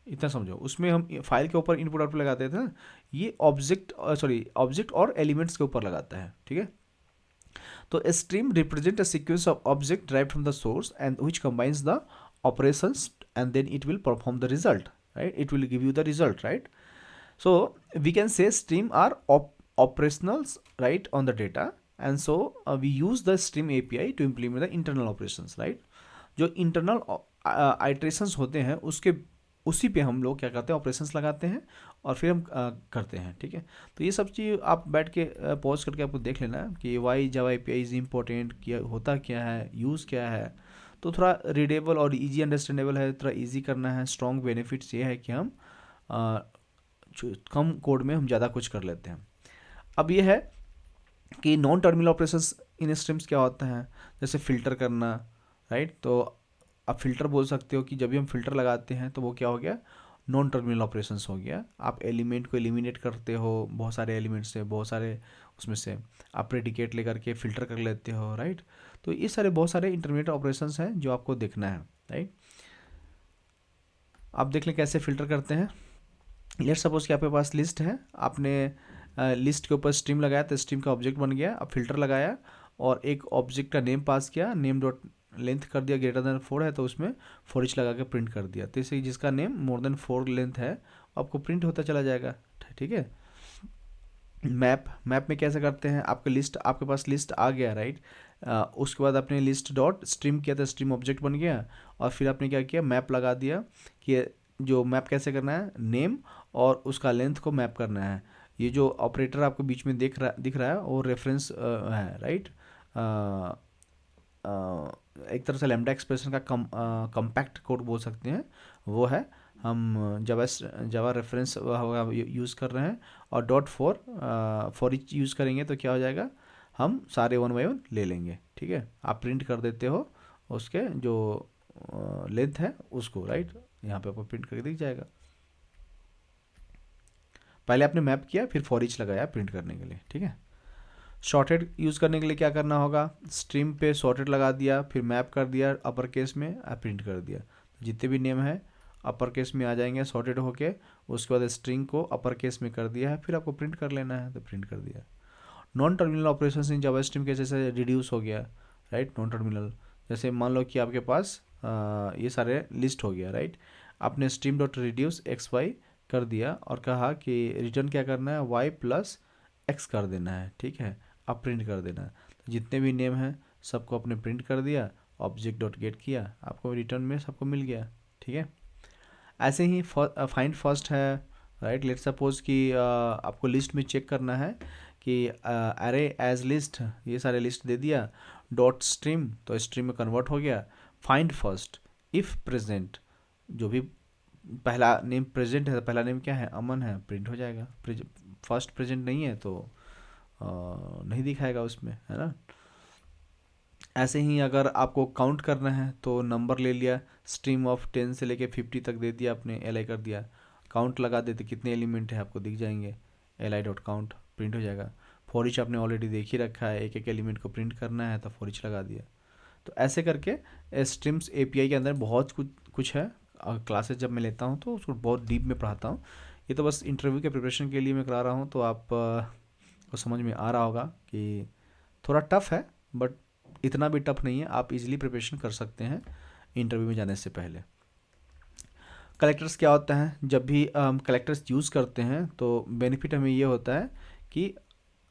इतना समझो। उसमें हम फाइल के ऊपर इनपुट आउटपुट लगाते थे ना, ये ऑब्जेक्ट और एलिमेंट्स के ऊपर लगाता है, ठीक है। तो stream represent a sequence of object drive from the source and which combines the operations and then it will perform the result, right? It will give you the result, right? So we can say stream are operationals, right, on the data, and so we use the stream API to implement the internal operations, right? जो internal iterations होते हैं उसके उसी पे हम लोग क्या करते हैं, ऑपरेशंस लगाते हैं और फिर हम करते हैं, ठीक है। तो ये सब चीज़ आप बैठ के पॉज करके आपको देख लेना है कि why Java API is important, क्या होता क्या है, यूज़ क्या है। तो थोड़ा रीडेबल और इजी अंडरस्टैंडेबल है, थोड़ा इजी करना है। स्ट्रॉन्ग बेनिफिट्स ये है कि हम कम कोड में हम ज़्यादा कुछ कर लेते हैं। अब ये है कि non terminal operations in streams क्या होता है, जैसे फ़िल्टर करना, राइट। तो आप फ़िल्टर बोल सकते हो कि जब भी हम फ़िल्टर लगाते हैं तो वो क्या हो गया, नॉन टर्मिनल ऑपरेशंस हो गया। आप एलिमेंट को एलिमिनेट करते हो, बहुत सारे एलिमेंट्स से, बहुत सारे उसमें से आप प्रेडिकेट लेकर के फ़िल्टर कर लेते हो, राइट। तो ये सारे बहुत सारे इंटरमीडिएट ऑपरेशंस हैं जो आपको देखना है, राइट। आप देख लें कैसे फ़िल्टर करते हैं। लेट्स सपोज कि आपके पास लिस्ट है, आपने लिस्ट के ऊपर स्ट्रीम लगाया तो स्ट्रीम का ऑब्जेक्ट बन गया। अब फिल्टर लगाया और एक ऑब्जेक्ट का नेम पास किया, नेम डॉट लेंथ कर दिया ग्रेटर देन 4 है तो उसमें फॉर ईच लगा के प्रिंट कर दिया। तो इसे जिसका नेम मोर देन 4 लेंथ है आपको प्रिंट होता चला जाएगा, ठीक है। मैप में कैसे करते हैं, आपके लिस्ट, आपके पास लिस्ट आ गया, राइट। उसके बाद आपने लिस्ट डॉट स्ट्रीम किया तो स्ट्रीम ऑब्जेक्ट बन गया और फिर आपने क्या किया, मैप लगा दिया कि जो मैप कैसे करना है, नेम और उसका लेंथ को मैप करना है। ये जो ऑपरेटर आपको बीच में दिख रहा है वो रेफरेंस है, राइट। एक तरह से लैम्डा एक्सप्रेशन का कम्पैक्ट कोड बोल सकते हैं, वो है। हम जावा रेफरेंस यूज़ कर रहे हैं और डॉट फॉर ईच यूज़ करेंगे तो क्या हो जाएगा, हम सारे 1 बाय 1 ले लेंगे, ठीक है। आप प्रिंट कर देते हो उसके जो लेंथ है उसको, राइट। यहाँ पे आपको प्रिंट करके दिख जाएगा। पहले आपने मैप किया फिर फॉर ईच लगाया प्रिंट करने के लिए, ठीक है। शॉर्टेड यूज़ करने के लिए क्या करना होगा, स्ट्रीम पे शॉर्टेड लगा दिया, फिर मैप कर दिया अपर केस में, प्रिंट कर दिया। जितने भी नेम है अपर केस में आ जाएंगे शॉर्टेड होके। उसके बाद स्ट्रिंग को अपर केस में कर दिया है, फिर आपको प्रिंट कर लेना है तो प्रिंट कर दिया। Non terminal operation in Java stream के जैसे रिड्यूस हो गया, राइट। नॉन टर्मिनल जैसे मान लो कि आपके पास ये सारे लिस्ट हो गया, राइट। आपने stream dot reduce x y कर दिया और कहा कि रिटर्न क्या करना है, वाई प्लस एक्स कर देना है, ठीक है। अब प्रिंट कर देना है। तो जितने भी नेम हैं सबको आपने प्रिंट कर दिया, ऑब्जेक्ट डॉट गेट किया, आपको रिटर्न में सबको मिल गया, ठीक है। ऐसे ही फाइंड फर्स्ट है, राइट। लेट सपोज कि आपको लिस्ट में चेक करना है कि अरे एज लिस्ट, ये सारे लिस्ट दे दिया, डॉट स्ट्रीम तो स्ट्रीम में कन्वर्ट हो गया। फाइंड फर्स्ट इफ़ प्रेजेंट, जो भी पहला नेम प्रेजेंट है, पहला नेम क्या है, अमन है, प्रिंट हो जाएगा। फर्स्ट प्रेजेंट नहीं है तो नहीं दिखाएगा उसमें, है ना। ऐसे ही अगर आपको काउंट करना है तो नंबर ले लिया, स्ट्रीम ऑफ 10 से लेके 50 तक दे दिया, आपने एल आई कर दिया, काउंट लगा देते कितने एलिमेंट है आपको दिख जाएंगे, L I dot count print हो जाएगा। फॉर ईच आपने ऑलरेडी देख ही रखा है, एक एक एलिमेंट को प्रिंट करना है तो फॉर ईच लगा दिया। तो ऐसे करके स्ट्रीम्स एपीआई के अंदर बहुत कुछ है। क्लासेस जब मैं लेता हूँ तो उसको बहुत डीप में पढ़ाता हूँ। ये तो बस इंटरव्यू के प्रिपरेशन के लिए मैं करा रहा हूँ, तो आप को समझ में आ रहा होगा कि थोड़ा टफ है, बट इतना भी टफ नहीं है, आप इजीली प्रिपरेशन कर सकते हैं इंटरव्यू में जाने से पहले। कलेक्टर्स क्या होता है, जब भी हम कलेक्टर्स यूज़ करते हैं तो बेनिफिट हमें ये होता है कि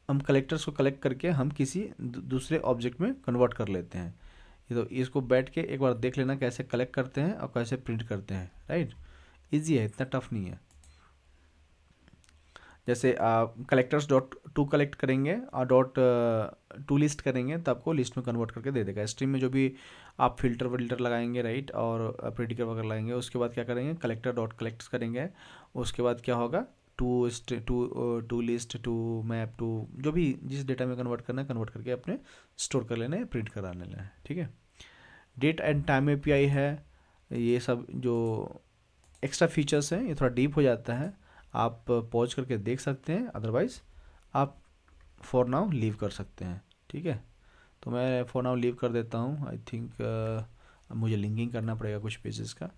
हम कलेक्टर्स को कलेक्ट करके हम किसी दूसरे ऑब्जेक्ट में कन्वर्ट कर लेते हैं। ये तो इसको बैठ के एक बार देख लेना कैसे कलेक्ट करते हैं और कैसे प्रिंट करते हैं, राइट। ईजी है, इतना टफ नहीं है। जैसे कलेक्टर्स डॉट टू कलेक्ट करेंगे और डॉट टू लिस्ट करेंगे तो आपको लिस्ट में कन्वर्ट करके दे देगा। स्ट्रीम में जो भी आप फिल्टर विल्टर लगाएंगे, राइट, और प्रेडिकेट वगैरह लगाएंगे, उसके बाद क्या करेंगे, कलेक्टर डॉट कलेक्ट करेंगे। उसके बाद क्या होगा, to list, to map, to जो भी जिस डेटा में कन्वर्ट करना है कन्वर्ट करके अपने स्टोर कर लेना है, प्रिंट करा लेना है, ठीक है। डेट एंड टाइम एपीआई है। ये सब जो एक्स्ट्रा फीचर्स हैं ये थोड़ा डीप हो जाता है, आप पॉज करके देख सकते हैं, अदरवाइज़ आप फॉर नाउ लीव कर सकते हैं, ठीक है। तो मैं फॉर नाउ लीव कर देता हूँ। आई थिंक मुझे लिंकिंग करना पड़ेगा कुछ पेजेस का,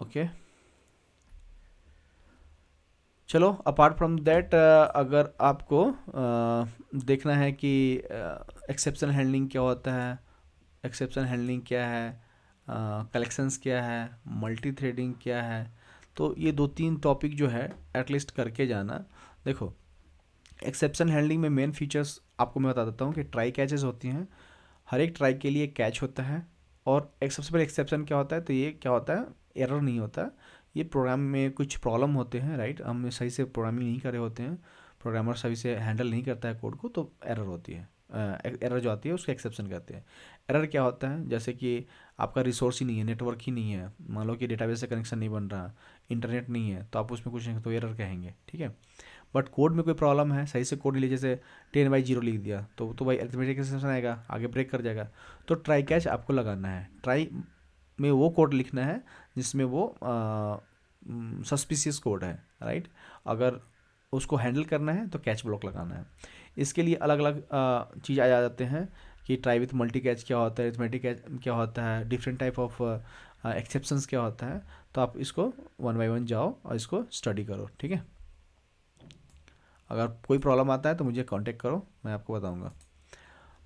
ओके। चलो अपार्ट फ्रॉम दैट, अगर आपको देखना है कि एक्सेप्शन हैंडलिंग क्या होता है, एक्सेप्शन हैंडलिंग क्या है, कलेक्शंस क्या है, मल्टी थ्रेडिंग क्या है, तो ये 2-3 टॉपिक जो है एटलीस्ट करके जाना। देखो, एक्सेप्शन हैंडलिंग में मेन फीचर्स आपको मैं बता देता हूँ कि ट्राई कैचेस होती हैं। हर एक ट्राई के लिए कैच होता है। और एक सबसे पहले एक्सेप्शन क्या होता है, तो ये क्या होता है, एरर नहीं होता। ये प्रोग्राम में कुछ प्रॉब्लम होते हैं, राइट, हम सही से प्रोग्रामिंग नहीं कर रहे होते हैं, प्रोग्रामर सही से हैंडल नहीं करता है कोड को, तो एरर होती है। एरर जो आती है उसको एक्सेप्शन कहते हैं। एरर क्या होता है, जैसे कि आपका रिसोर्स ही नहीं है, नेटवर्क ही नहीं है, मान लो कि डेटाबेस से कनेक्शन नहीं बन रहा, इंटरनेट नहीं है, तो आप उसमें कुछ नहीं, तो एरर कहेंगे, ठीक है। बट कोड में कोई प्रॉब्लम है, सही से कोड नहीं, जैसे 10/0 लिख दिया तो भाई अरिथमेटिक एक्सेप्शन आएगा, आगे ब्रेक कर जाएगा। तो ट्राई कैच आपको लगाना है। ट्राई में वो कोड लिखना है जिसमें वो सस्पिशियस कोड है, राइट। अगर उसको हैंडल करना है तो कैच ब्लॉक लगाना है। इसके लिए अलग अलग चीज़ आ जाते हैं कि ट्राई विथ मल्टी कैच क्या होता है, अरिथमेटिक कैच क्या होता है, डिफरेंट टाइप ऑफ एक्सेप्शंस क्या होता है। तो आप इसको 1 बाय 1 जाओ और इसको स्टडी करो, ठीक है। अगर कोई प्रॉब्लम आता है तो मुझे कांटेक्ट करो, मैं आपको बताऊंगा।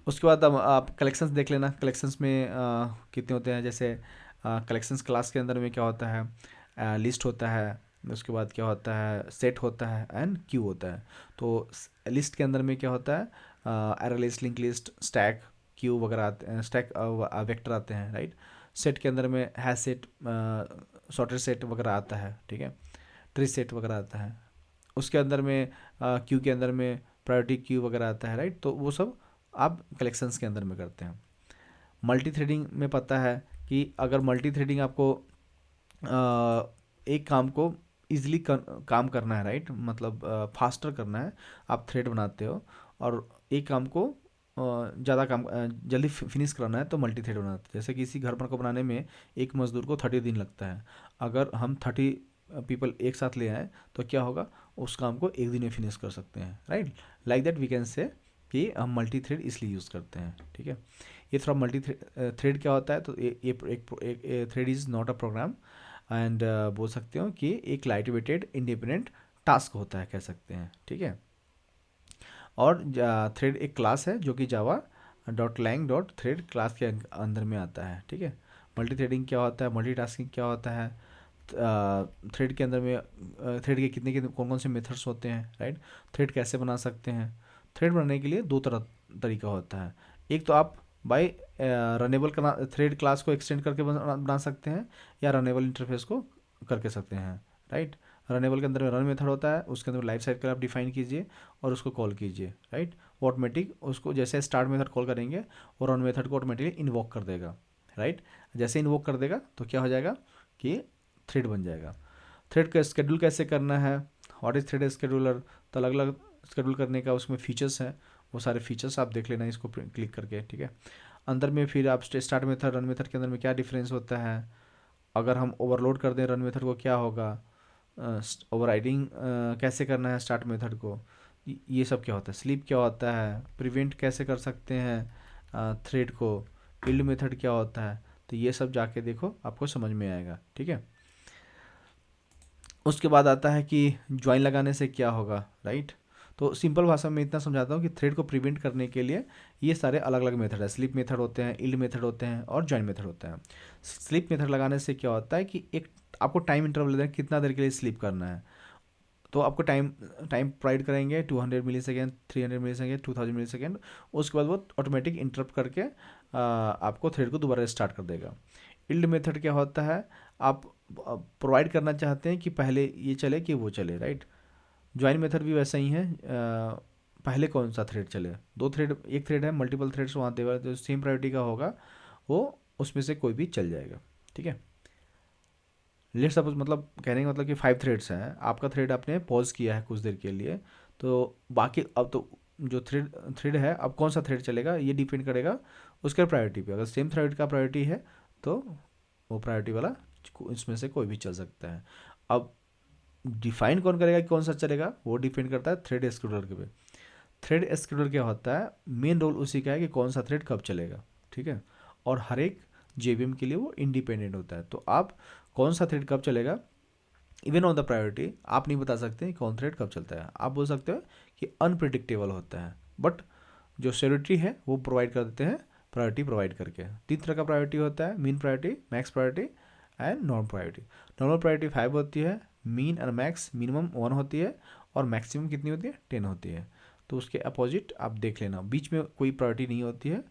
उसके बाद अब आप कलेक्शंस देख लेना। कलेक्शंस में कितने होते हैं, जैसे कलेक्शंस क्लास के अंदर में क्या होता है, लिस्ट होता है, उसके बाद क्या होता है, सेट होता है एंड क्यू होता है। तो लिस्ट के अंदर में क्या होता है, array list, link list, stack, Q वगैरह आते हैं, स्टैक वेक्टर आते हैं, राइट। सेट के अंदर में हैश सेट, सॉर्टेड सेट वगैरह आता है, ठीक है, ट्री सेट वगैरह आता है। उसके अंदर में क्यू के अंदर में प्रायोरिटी क्यू वगैरह आता है, राइट। तो वो सब आप कलेक्शंस के अंदर में करते हैं। मल्टी थ्रेडिंग में पता है कि अगर मल्टी थ्रेडिंग आपको एक काम को ईजिली काम करना है, राइट, मतलब फास्टर करना है, आप थ्रेड बनाते हो और एक काम को ज़्यादा काम जल्दी फिनिश कराना है तो मल्टी थ्रेड बनाते हैं। जैसे किसी घर पर को बनाने में एक मज़दूर को 30 दिन लगता है, अगर हम 30 पीपल एक साथ ले आए तो क्या होगा, उस काम को एक दिन में फिनिश कर सकते हैं, right. Like that we can say कि हम मल्टी थ्रेड इसलिए यूज़ करते हैं, ठीक है। ये थोड़ा मल्टी थ्रेड क्या होता है, तो ये एक thread is not a program and बोल सकते हो कि एक लाइट वेटेड इंडिपेंडेंट टास्क होता है, कह सकते हैं, ठीक है। और थ्रेड एक क्लास है जो कि Java dot lang dot thread class के अंदर में आता है, ठीक है। मल्टी थ्रेडिंग क्या होता है, मल्टी टास्किंग क्या होता है, थ्रेड के अंदर में थ्रेड के कितने कितने कौन कौन से मेथड्स होते हैं, राइट। थ्रेड कैसे बना सकते हैं। थ्रेड बनाने के लिए दो तरीका होता है। एक तो आप बाय रनेबल थ्रेड क्लास को एक्सटेंड करके बना सकते हैं, या रनेबल इंटरफेस को करके सकते हैं, राइट। रनेबल के अंदर में रन मेथड होता है, उसके अंदर लाइफ साइकिल आप डिफाइन कीजिए और उसको कॉल कीजिए, राइट। ऑटोमेटिक उसको जैसे स्टार्ट मेथड कॉल करेंगे और रन मेथड को ऑटोमेटिकली इन्वोक कर देगा, राइट। जैसे इन्वोक कर देगा तो क्या हो जाएगा कि थ्रेड बन जाएगा। थ्रेड का स्केड्यूल कैसे करना है, व्हाट इज थ्रेड स्केड्यूलर, तो अलग अलग स्केड्यूल करने का उसमें फीचर्स हैं, वो सारे फीचर्स आप देख लेना इसको क्लिक करके, ठीक है। अंदर में फिर आप स्टार्ट मेथड रन मेथड के अंदर में क्या डिफरेंस होता है, अगर हम ओवरलोड कर दें रन मेथड को क्या होगा, ओवरराइडिंग कैसे करना है स्टार्ट मेथड को, ये सब क्या होता है, स्लीप क्या होता है, प्रिवेंट कैसे कर सकते हैं थ्रेड को, बिल्ड मेथड क्या होता है, तो ये सब जाके देखो आपको समझ में आएगा, ठीक है। उसके बाद आता है कि ज्वाइन लगाने से क्या होगा, राइट। तो सिंपल भाषा में इतना समझाता हूँ कि थ्रेड को प्रिवेंट करने के लिए ये सारे अलग अलग मेथड है, स्लिप मेथड होते हैं, इल्ड मेथड होते हैं और ज्वाइन मेथड होता है। स्लिप मेथड लगाने से क्या होता है कि एक आपको टाइम इंटरवल देना है, कितना देर के लिए स्लिप करना है। तो आपको टाइम टाइम प्रोवाइड करेंगे 200 मिली सेकेंड, 300 मिली सेकेंड, 2000 मिली सेकेंड। उसके बाद वो ऑटोमेटिक इंटरप्ट करके आपको थ्रेड को दोबारा स्टार्ट कर देगा। इल्ड मेथड क्या होता है, आप प्रोवाइड करना चाहते हैं कि पहले ये चले कि वो चले, राइट। ज्वाइन मेथड भी वैसा ही है, पहले कौन सा थ्रेड चले, दो थ्रेड, एक थ्रेड है, मल्टीपल थ्रेड्स वहाँ देगा, जो सेम प्रायोरिटी का होगा वो उसमें से कोई भी चल जाएगा, ठीक है। लेट सपोज, मतलब कहने का मतलब कि 5 थ्रेड्स हैं, आपका थ्रेड आपने पॉज किया है कुछ देर के लिए, तो बाकी अब तो जो थ्रेड थ्रेड है, अब कौन सा थ्रेड चलेगा ये डिपेंड करेगा उसके प्रायोरिटी पे। अगर सेम थ्रेड का प्रायोरिटी है तो वो प्रायोरिटी वाला इसमें से कोई भी चल सकता है। अब डिफाइन कौन करेगा कि कौन सा चलेगा, वो डिपेंड करता है थ्रेड स्केड्यूलर के पे। थ्रेड स्केड्यूलर क्या होता है, मेन रोल उसी का है कि कौन सा थ्रेड कब चलेगा, ठीक है। और हर एक जेवीएम के लिए वो इंडिपेंडेंट होता है। तो आप कौन सा थ्रेड कब चलेगा इवन ऑन द प्रायोरिटी आप नहीं बता सकते कि कौन थ्रेड कब चलता है, आप बोल सकते हो कि अनप्रिडिक्टेबल होता है, बट जो सिक्योरिटी है वो प्रोवाइड कर देते हैं प्रायोरिटी प्रोवाइड करके। 3 तरह का प्रायोरिटी होता है, mean priority, max priority and normal priority. Normal priority 5 होती है, मीन और मैक्स मिनिमम 1 होती है, और मैक्सिमम कितनी होती है 10 होती है। तो उसके अपोजिट आप देख लेना, बीच में कोई प्रायोरिटी नहीं होती है।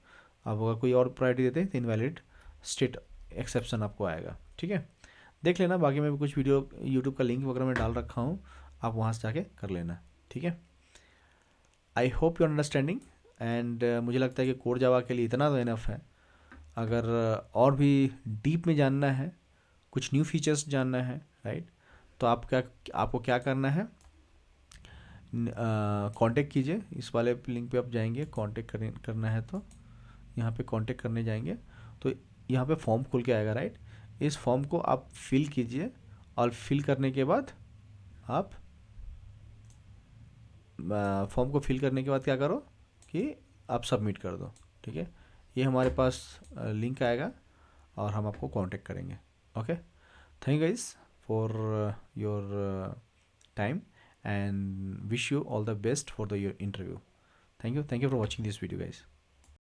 आप अगर कोई और प्रायोरिटी देते हैं तो इनवैलिड स्टेट एक्सेप्शन आपको आएगा, ठीक है। देख लेना, बाकी मैं भी कुछ वीडियो यूट्यूब का लिंक वगैरह में डाल रखा हूँ, आप वहाँ से जाके कर लेना, ठीक है। I hope you understanding, and मुझे लगता है कि कोर जावा के लिए इतना तो इनफ है। अगर और भी डीप में जानना है, कुछ न्यू फीचर्स जानना है, राइट, तो आपको क्या करना है, कांटेक्ट कीजिए। इस वाले लिंक पे आप जाएंगे, कांटेक्ट करना है तो यहाँ पे कांटेक्ट करने जाएंगे तो यहाँ पे फॉर्म खुल के आएगा, राइट। इस फॉर्म को आप फिल कीजिए, और फिल करने के बाद आप फॉर्म को फिल करने के बाद क्या करो कि आप सबमिट कर दो, ठीक है। ये हमारे पास लिंक आएगा और हम आपको कांटेक्ट करेंगे। Okay, thank you guys for your time, and wish you all the best for the your interview. Thank you for watching this video guys.